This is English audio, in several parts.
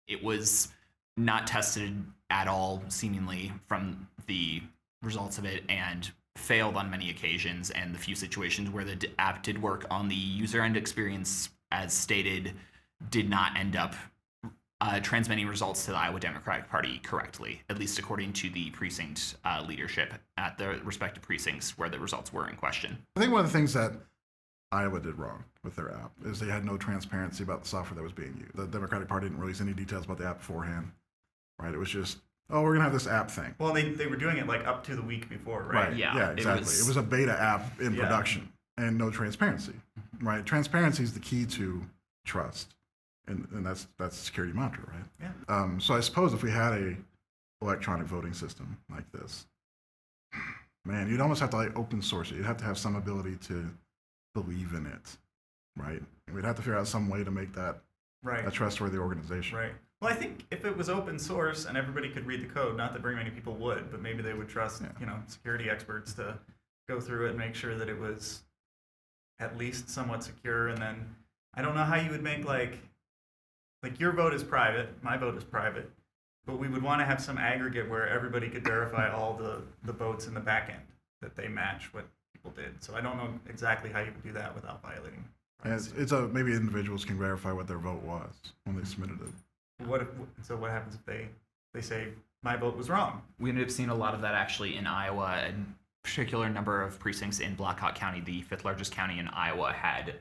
it was not tested at all, seemingly, from the results of it, and failed on many occasions. And the few situations where the app did work on the user end experience, as stated, did not end up transmitting results to the Iowa Democratic Party correctly, at least according to the precinct leadership at the respective precincts where the results were in question. I think one of the things that Iowa did wrong with their app is they had no transparency about the software that was being used. The Democratic Party didn't release any details about the app beforehand, right? It was just, oh, we're gonna have this app thing. Well, they were doing it like up to the week before, right? Right. Yeah, exactly. It was a beta app in production and no transparency, right? Transparency is the key to trust, and that's security mantra, right? Yeah. So I suppose if we had a electronic voting system like this, man, you'd almost have to like open source it. You'd have to have some ability to believe in it, right? And we'd have to figure out some way to make that a trustworthy organization. Right. Well, I think if it was open source and everybody could read the code, not that very many people would, but maybe they would trust, security experts to go through it and make sure that it was at least somewhat secure. And then I don't know how you would make like your vote is private, my vote is private, but we would want to have some aggregate where everybody could verify all the votes in the back end that they match what people did. So I don't know exactly how you would do that without violating privacy. And maybe individuals can verify what their vote was when they submitted it. What happens if they say my vote was wrong? We ended up seeing a lot of that actually in Iowa. A particular number of precincts in Blackhawk County, the fifth largest county in Iowa, had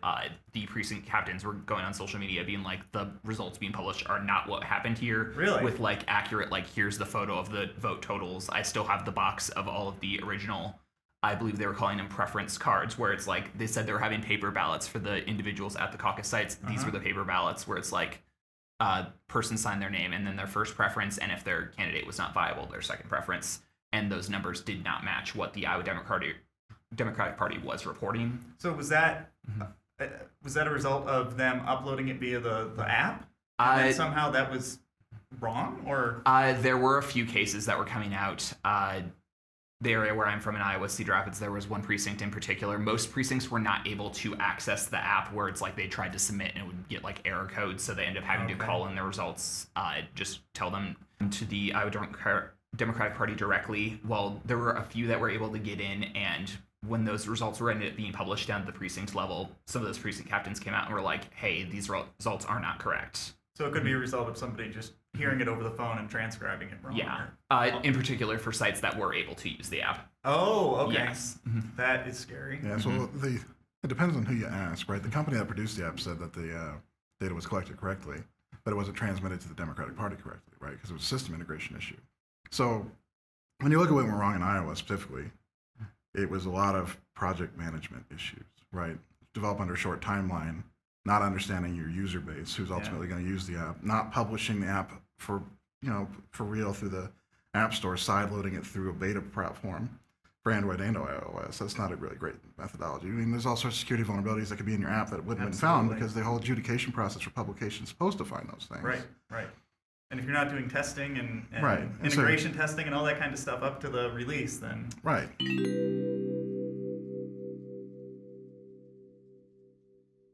the precinct captains were going on social media being like, the results being published are not what happened here. Really? With like accurate, like, here's the photo of the vote totals. I still have the box of all of the original, I believe they were calling them preference cards, where it's like they said they were having paper ballots for the individuals at the caucus sites. These were the paper ballots where it's like person signed their name and then their first preference, and if their candidate was not viable, their second preference. And those numbers did not match what the Iowa Democratic Party was reporting. So was that a result of them uploading it via the app? And then somehow that was wrong, or? There were a few cases that were coming out. The area where I'm from in Iowa, Cedar Rapids, there was one precinct in particular. Most precincts were not able to access the app, where it's like they tried to submit and it would get like error codes, so they ended up having to call in their results, just tell them to the Iowa Democratic Party directly. Well, there were a few that were able to get in, and when those results were ended up being published down at the precinct level, some of those precinct captains came out and were like, hey, these results are not correct. So it could be a result of somebody just hearing it over the phone and transcribing it wrong. Yeah. In particular for sites that were able to use the app. Oh, okay. Yes. That is scary. Yeah, so it depends on who you ask, right? The company that produced the app said that the data was collected correctly, but it wasn't transmitted to the Democratic Party correctly, right? Because it was a system integration issue. So when you look at what went wrong in Iowa specifically, it was a lot of project management issues, right? Develop under a short timeline, not understanding your user base, who's ultimately going to use the app, not publishing the app for real through the App Store, sideloading it through a beta platform for Android and iOS. That's not a really great methodology. I mean, there's all sorts of security vulnerabilities that could be in your app that wouldn't have been found because the whole adjudication process for publication is supposed to find those things. Right. And if you're not doing testing and right. integration testing and all that kind of stuff up to the release, then... Right.